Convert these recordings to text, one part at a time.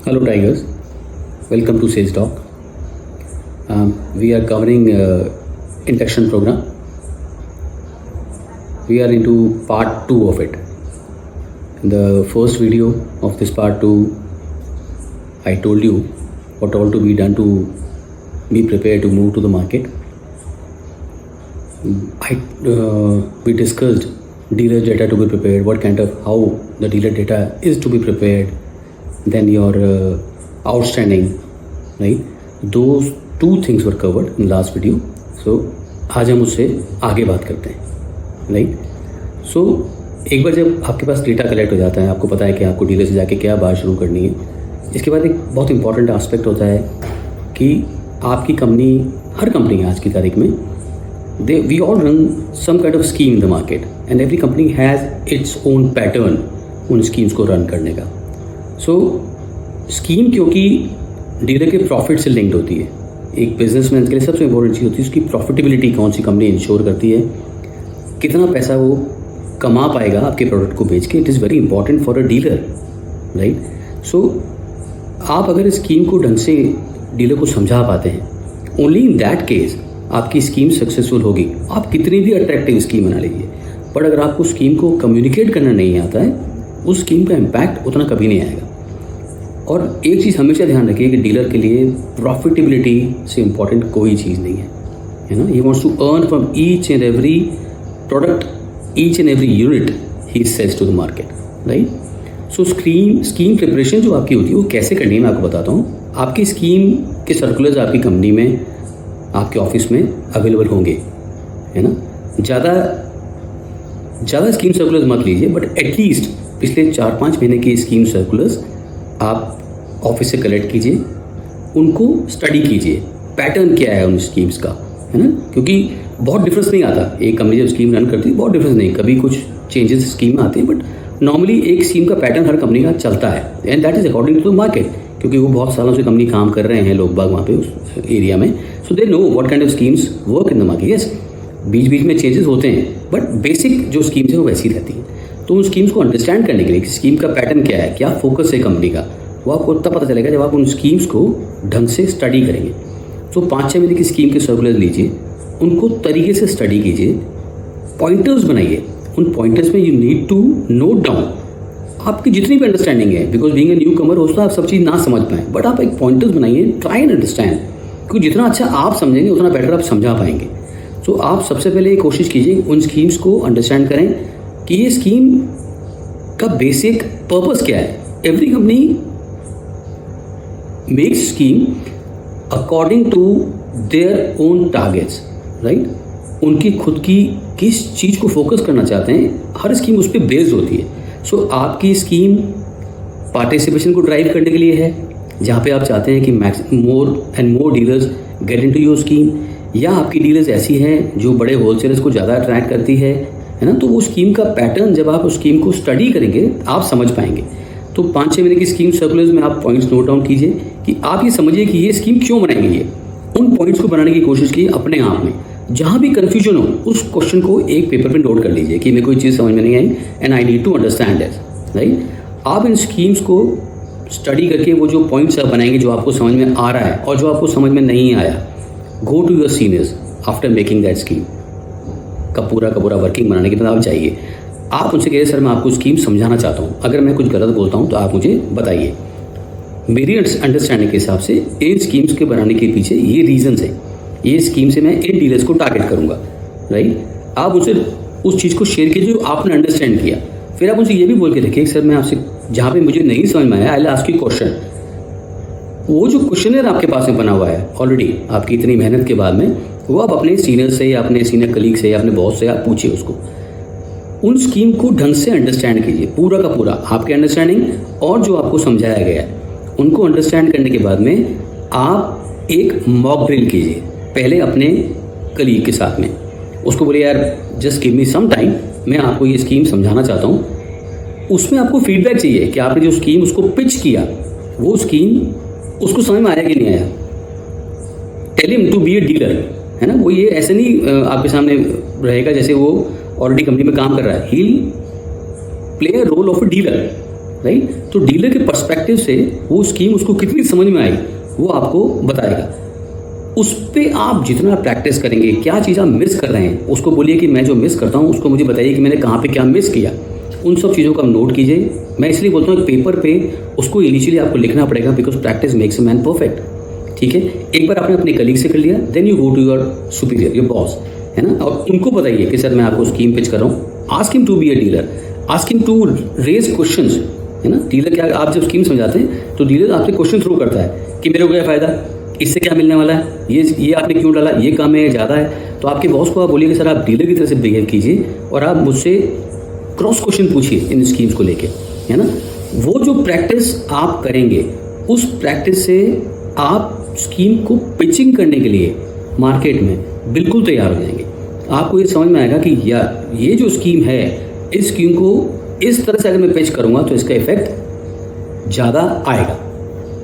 Hello, Tigers. Welcome to Sales Talk. We are covering induction program. We are into part 2 of it. In the first video of this part 2, I told you what all to be done to be prepared to move to the market. We discussed dealer data to be prepared, how the dealer data is to be prepared, then your outstanding, right? Those two things were covered in last video. So आज हम उससे आगे बात करते हैं, right? सो एक बार जब आपके पास डेटा कलेक्ट हो जाता है, आपको पता है कि आपको डीलर से जाके क्या बात शुरू करनी है, इसके बाद एक बहुत इंपॉर्टेंट एस्पेक्ट होता है कि आपकी कंपनी, हर कंपनी आज की तारीख में we all run some kind of scheme in the market and every company has its own pattern उन स्कीम्स को रन करने का. सो स्कीम क्योंकि डीलर के प्रॉफिट से लिंक्ड होती है, एक बिजनेसमैन के लिए सबसे इंपॉर्टेंट चीज़ होती है उसकी प्रॉफिटेबिलिटी. कौन सी कंपनी इंश्योर करती है, कितना पैसा वो कमा पाएगा आपके प्रोडक्ट को बेच के. It is very important for a dealer, right? So आप अगर स्कीम को ढंग से डीलर को समझा पाते हैं, ओनली इन दैट केस आपकी स्कीम सक्सेसफुल होगी. आप कितनी भी अट्रैक्टिव स्कीम बना लीजिए, बट अगर आपको स्कीम को कम्युनिकेट करना नहीं आता है, उस स्कीम का इम्पैक्ट उतना कभी नहीं आएगा. और एक चीज़ हमेशा ध्यान रखिए कि डीलर के लिए प्रॉफिटेबिलिटी से इम्पॉर्टेंट कोई चीज़ नहीं है ना. He wants to earn from each and every product, each and every unit he sells to the market, right? So scheme preparation जो आपकी होती है वो कैसे करनी है मैं आपको बताता हूँ. आपकी स्कीम के सर्कुलर्स आपकी कंपनी में, आपके ऑफिस में अवेलेबल होंगे, है ना. ज़्यादा स्कीम सर्कुलर्स मत लीजिए, बट एटलीस्ट पिछले 4-5 महीने की स्कीम सर्कुलर्स आप ऑफिस से कलेक्ट कीजिए, उनको स्टडी कीजिए, पैटर्न क्या है उन स्कीम्स का, है ना. क्योंकि बहुत डिफरेंस नहीं आता, एक कंपनी जब स्कीम रन करती है बहुत डिफरेंस नहीं, कभी कुछ चेंजेस स्कीम में आते हैं, बट नॉर्मली एक स्कीम का पैटर्न हर कंपनी का चलता है, and that is according to the market. क्योंकि वो बहुत सालों से कंपनी काम कर रहे हैं, लोग बाग वहाँ पे उस एरिया में, so they know what kind of schemes work in the market. Yes, बीच बीच में चेंजेस होते हैं, बट बेसिक जो स्कीम्स हैं वो वैसी रहती हैं. तो उन स्कीम्स को अंडरस्टैंड करने के लिए स्कीम का पैटर्न क्या है, क्या फोकस है कंपनी का, वो आपको तब पता चलेगा जब आप उन स्कीम्स को ढंग से स्टडी करेंगे. तो 5-6 महीने की स्कीम के सर्कुलर लीजिए, उनको तरीके से स्टडी कीजिए, पॉइंटर्स बनाइए. उन पॉइंटर्स में you need to note down आपकी जितनी भी अंडरस्टैंडिंग है, because being a newcomer हो सकता है आप सब चीज़ ना समझ पाएँ, बट आप एक पॉइंटर्स बनाइए, ट्राई एंड अंडरस्टैंड. क्योंकि जितना अच्छा आप समझेंगे उतना बेटर आप समझा पाएंगे. तो आप सबसे पहले कोशिश कीजिए उन स्कीम्स को अंडरस्टैंड करें कि ये स्कीम का बेसिक पर्पस क्या है. Every company makes scheme according to their own targets, right? उनकी खुद की किस चीज़ को फोकस करना चाहते हैं, हर स्कीम उस पर बेस्ड होती है. सो आपकी स्कीम पार्टिसिपेशन को ड्राइव करने के लिए है, जहाँ पे आप चाहते हैं कि more and more dealers get into your scheme, या आपकी डीलर्स ऐसी हैं जो बड़े होलसेलर्स को ज़्यादा अट्रैक्ट करती है ना. तो वो स्कीम का पैटर्न जब आप उस स्कीम को स्टडी करेंगे आप समझ पाएंगे. तो 5-6 महीने की स्कीम सर्कुलर्स में आप पॉइंट्स नोट डाउन कीजिए कि आप ये समझिए कि ये स्कीम क्यों बनाई गई है. उन पॉइंट्स को बनाने की कोशिश कीजिए अपने आप में. जहाँ भी कन्फ्यूजन हो उस क्वेश्चन को एक पेपर पे नोट कर लीजिए कि मेरे को ये चीज़ समझ में नहीं आई and I need to understand that, right? आप इन स्कीम्स को स्टडी करके वो जो पॉइंट्स आप बनाएंगे जो आपको समझ में आ रहा है और जो आपको समझ में नहीं आया, go to your seniors after making that scheme का पूरा वर्किंग बनाने के बाद आप चाहिए, आप उनसे कहिए सर मैं आपको स्कीम समझाना चाहता हूँ, अगर मैं कुछ गलत बोलता हूँ तो आप मुझे बताइए. मेरी अंडरस्टैंडिंग के हिसाब से इन स्कीम्स के बनाने के पीछे ये रीजंस हैं, ये स्कीम से मैं इन डीलर्स को टारगेट करूँगा, राइट? आप उनसे उस चीज़ को शेयर कीजिए जो आपने अंडरस्टैंड किया. फिर आप उनसे ये भी बोल के रखिए सर मैं आपसे जहाँ पे मुझे नहीं समझ में आया I will ask you question. वो जो क्वेश्चनर आपके पास में बना हुआ है ऑलरेडी आपकी इतनी मेहनत के बाद में, वो आप अपने सीनियर से या अपने सीनियर कलीग से या अपने बॉस से आप पूछिए उसको. उन स्कीम को ढंग से अंडरस्टैंड कीजिए, पूरा का पूरा आपके अंडरस्टैंडिंग और जो आपको समझाया गया है उनको अंडरस्टैंड करने के बाद में आप एक मॉक ड्रिल कीजिए पहले अपने कलीग के साथ में. उसको बोलिए यार just give me some time, मैं आपको ये स्कीम समझाना चाहता हूँ. उसमें आपको फीडबैक चाहिए कि आपने जो स्कीम उसको पिच किया वो स्कीम उसको समझ में आया कि नहीं आया. Tell him to be a dealer, है ना. वो ये ऐसे नहीं आपके सामने रहेगा जैसे वो ऑलरेडी कंपनी में काम कर रहा है. He play a role of a dealer, right. तो डीलर के पर्सपेक्टिव से वो स्कीम उसको कितनी समझ में आई वो आपको बताएगा। उस पर आप जितना प्रैक्टिस करेंगे, क्या चीज़ आप मिस कर रहे हैं उसको बोलिए कि मैं जो मिस करता हूँ उसको मुझे बताइए कि मैंने कहाँ पे क्या मिस किया। उन सब चीज़ों को आप नोट कीजिए। मैं इसलिए बोलता हूँ पेपर पे उसको इनिशियली आपको लिखना पड़ेगा, because practice makes a man perfect. ठीक है, एक बार आपने अपने कलीग से कर लिया, then you go to your superior, your boss, है ना, और उनको बताइए कि सर मैं आपको स्कीम पिच कर रहा हूँ। Ask him to be a dealer, ask him to raise questions, है ना। डीलर क्या, आप जब स्कीम समझाते हैं तो डीलर आपसे क्वेश्चन थ्रो करता है कि मेरे को क्या फ़ायदा, इससे क्या मिलने वाला है, ये आपने क्यों डाला, ये कम है ज़्यादा है। तो आपके बॉस को आप बोलिए कि सर आप डीलर की तरह से बिहेव कीजिए और आप मुझसे क्रॉस क्वेश्चन पूछिए इन स्कीम्स को लेके, है ना। वो जो प्रैक्टिस आप करेंगे उस प्रैक्टिस से आप स्कीम को पिचिंग करने के लिए मार्केट में बिल्कुल तैयार हो जाएंगे। आपको ये समझ में आएगा कि यार ये जो स्कीम है, इस स्कीम को इस तरह से अगर मैं पिच करूँगा तो इसका इफेक्ट ज़्यादा आएगा,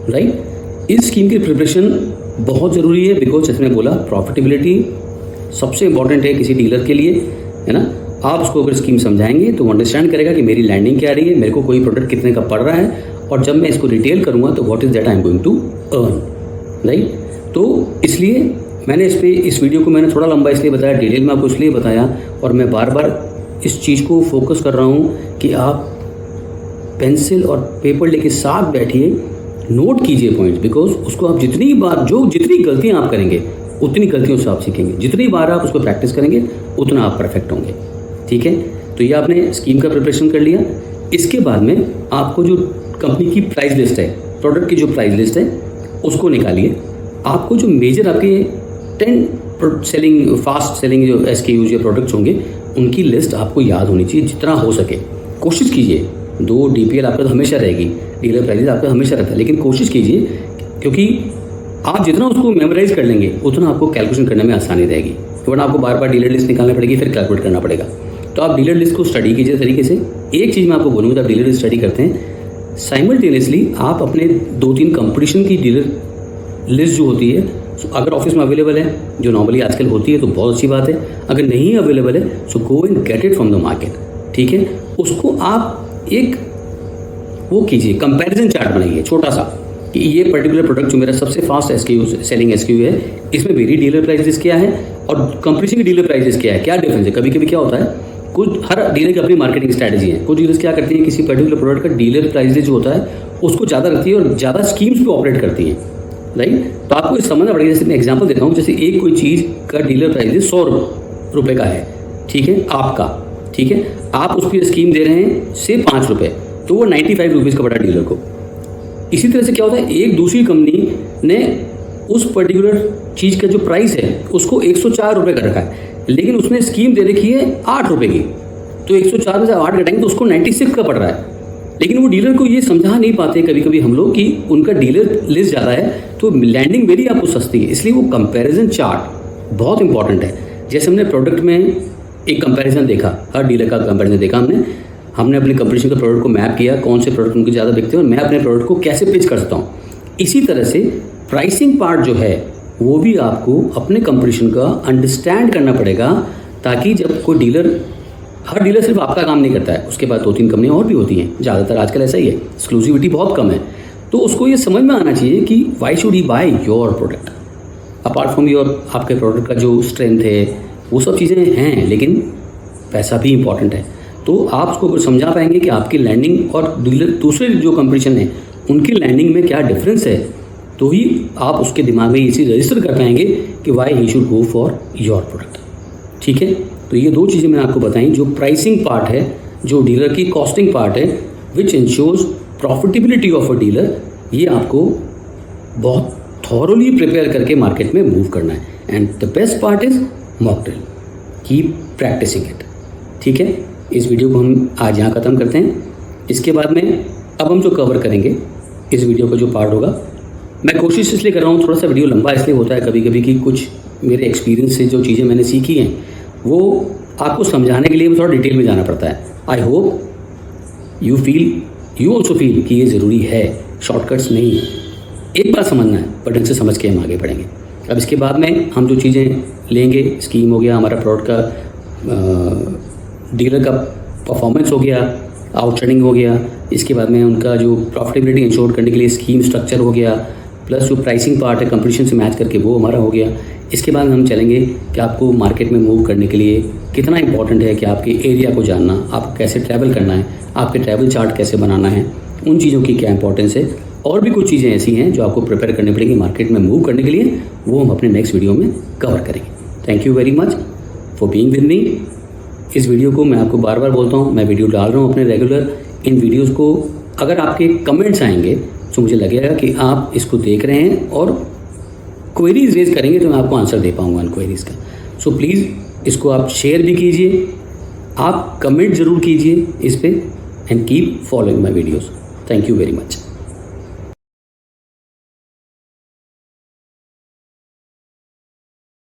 राइट। इस स्कीम की प्रिपरेशन बहुत ज़रूरी है, बिकॉज जैसे मैं बोला प्रॉफिटेबिलिटी सबसे इंपॉर्टेंट है किसी डीलर के लिए, है ना। आप उसको अगर स्कीम समझाएंगे तो वो अंडरस्टैंड करेगा कि मेरी लैंडिंग क्या आ रही है, मेरे को कोई प्रोडक्ट कितने का पड़ रहा है, और जब मैं इसको रिटेल करूँगा तो what is that I am going to earn, right. तो इसलिए मैंने इस वीडियो को मैंने थोड़ा लंबा इसलिए बताया, डिटेल में आपको इसलिए बताया, और मैं बार बार इस चीज़ को फोकस कर रहा हूँ कि आप पेंसिल और पेपर लेके साथ बैठिए, नोट कीजिए पॉइंट्स, बिकॉज उसको आप जितनी बार जितनी गलतियाँ आप करेंगे उतनी गलतियों से आप सीखेंगे। जितनी बार आप उसको प्रैक्टिस करेंगे उतना आप परफेक्ट होंगे। ठीक है, तो ये आपने स्कीम का प्रिपरेशन कर लिया। इसके बाद में आपको जो कंपनी की प्राइस लिस्ट है, प्रोडक्ट की जो प्राइस लिस्ट है उसको निकालिए। आपको जो मेजर आपके 10 सेलिंग फास्ट सेलिंग जो SKUs या प्रोडक्ट्स होंगे उनकी लिस्ट आपको याद होनी चाहिए जितना हो सके। कोशिश कीजिए, 2 DPL आपका तो हमेशा रहेगी, डीलर प्राइस आपका हमेशा रहता है, लेकिन कोशिश कीजिए, क्योंकि आप जितना उसको मेमोराइज कर लेंगे उतना आपको कैलकुलेशन करने में आसानी रहेगी। वरना आपको बार बार डीलर लिस्ट निकालना पड़ेगी, फिर कैलकुलेट करना पड़ेगा। तो आप डीलर लिस्ट को स्टडी कीजिए तरीके से। एक चीज़ मैं आपको बोलूँगा, जब डीलर लिस्ट स्टडी करते हैं साइमल्टेनियसली आप अपने 2-3 कंपटीशन की डीलर लिस्ट जो होती है, अगर ऑफिस में अवेलेबल है, जो नॉर्मली आजकल होती है, तो बहुत अच्छी बात है। अगर नहीं अवेलेबल है so go and get it from the market. ठीक है, उसको आप एक वो कीजिए, कंपैरिजन चार्ट बनाइए छोटा सा, कि ये पर्टिकुलर प्रोडक्ट जो मेरा सबसे फास्ट सेलिंग SKU है, इसमें मेरी डीलर प्राइसेस क्या है और कंपटीशन की डीलर प्राइसेस क्या है, क्या डिफरेंस है। कभी कभी क्या होता है, कुछ हर डीलर की अपनी मार्केटिंग स्ट्रैटेजी है। कुछ डीलर्स क्या करती हैं, किसी पर्टिकुलर प्रोडक्ट का डीलर प्राइसेस जो होता है उसको ज़्यादा रखती है और ज़्यादा स्कीम्स पे ऑपरेट करती है, राइट। तो आपको इस समझना पड़ेगा। जैसे मैं एग्जांपल देता हूँ, जैसे एक कोई चीज़ का डीलर प्राइस 100 रुपये का है, ठीक है, आपका, ठीक है, आप उस पर स्कीम दे रहे हैं से 5 रुपये, तो वो 95 रुपीज़ का पड़ा डीलर को। इसी तरह से क्या होता है, एक दूसरी कंपनी ने उस पर्टिकुलर चीज़ का जो प्राइस है उसको 104 रुपये का रखा है, लेकिन उसने स्कीम दे रखी है 8 रुपये की, तो 104 में से 8 घटाएंगे तो उसको 96 का पड़ रहा है। लेकिन वो डीलर को ये समझा नहीं पाते कभी कभी हम लोग कि उनका डीलर लिस्ट ज़्यादा है तो लैंडिंग मेरी आपको सस्ती है। इसलिए वो कंपैरिजन चार्ट बहुत इंपॉर्टेंट है। जैसे हमने प्रोडक्ट में एक कंपैरिजन देखा, हर डीलर का कंपैरिजन देखा हमने अपने कंपटीशन के प्रोडक्ट को मैप किया, कौन से प्रोडक्ट उनके ज़्यादा बिकते हैं और मैं अपने प्रोडक्ट को कैसे पिच कर सकता हूँ। इसी तरह से प्राइसिंग पार्ट जो है वो भी आपको अपने कंपटीशन का अंडरस्टैंड करना पड़ेगा, ताकि जब कोई डीलर, हर डीलर सिर्फ आपका काम नहीं करता है, उसके बाद 2-3 कंपनियाँ और भी होती हैं, ज़्यादातर आजकल ऐसा ही है, एक्सक्लूसिविटी बहुत कम है। तो उसको ये समझ में आना चाहिए कि why should he by your product, apart from your, आपके प्रोडक्ट का जो स्ट्रेंथ है वो सब चीज़ें हैं, लेकिन पैसा भी इंपॉर्टेंट है। तो आप उसको समझा पाएंगे कि आपकी लैंडिंग और डीलर दूसरे जो कंपटीशन है उनकी लैंडिंग में क्या डिफरेंस है, तो ही आप उसके दिमाग में ये चीज़ रजिस्टर कर पाएंगे कि why he should go for your product. ठीक है, तो ये 2 चीज़ें मैंने आपको बताई, जो प्राइसिंग पार्ट है, जो डीलर की कॉस्टिंग पार्ट है, which ensures profitability of a dealer. ये आपको बहुत थॉरोली प्रिपेयर करके मार्केट में मूव करना है। And the best part is mock drill, keep practising it. ठीक है, इस वीडियो को हम आज यहाँ ख़त्म करते हैं। इसके बाद में अब हम जो कवर करेंगे इस वीडियो का जो पार्ट होगा, मैं कोशिश इसलिए कर रहा हूँ, थोड़ा सा वीडियो लंबा इसलिए होता है कभी कभी कि कुछ मेरे एक्सपीरियंस से जो चीज़ें मैंने सीखी हैं वो आपको समझाने के लिए थोड़ा डिटेल में जाना पड़ता है। I hope you also feel कि ये ज़रूरी है, शॉर्टकट्स नहीं, एक बार समझना है, पर ढंग से समझ के हम आगे बढ़ेंगे। अब इसके बाद में हम जो चीज़ें लेंगे, स्कीम हो गया, हमारा प्रोडक्ट का डीलर का परफॉर्मेंस हो गया, आउट ट्रेडिंग हो गया, इसके बाद में उनका जो प्रॉफिटेबिलिटी इंश्योर करने के लिए स्कीम स्ट्रक्चर हो गया, प्लस जो प्राइसिंग पार्ट है कंपटीशन से मैच करके वो हमारा हो गया। इसके बाद हम चलेंगे कि आपको मार्केट में मूव करने के लिए कितना इंपॉर्टेंट है कि आपके एरिया को जानना, आपको कैसे ट्रैवल करना है, आपके ट्रैवल चार्ट कैसे बनाना है, उन चीज़ों की क्या इंपॉर्टेंस है। और भी कुछ चीज़ें ऐसी हैं जो आपको प्रिपेयर करनी पड़ेगी मार्केट में मूव करने के लिए, वो हम अपने नेक्स्ट वीडियो में कवर करेंगे। Thank you very much for being with me. इस वीडियो को मैं आपको बार बार बोलता हूँ, मैं वीडियो डाल रहा हूँ अपने रेगुलर। इन वीडियोज़ को अगर आपके कमेंट्स आएंगे तो मुझे लगेगा कि आप इसको देख रहे हैं और क्वेरीज रेज करेंगे तो मैं आपको आंसर दे पाऊँगा इन क्वेरीज़ का। सो प्लीज़ इसको आप शेयर भी कीजिए, आप कमेंट ज़रूर कीजिए इस पर, and keep following my videos. Thank you very much.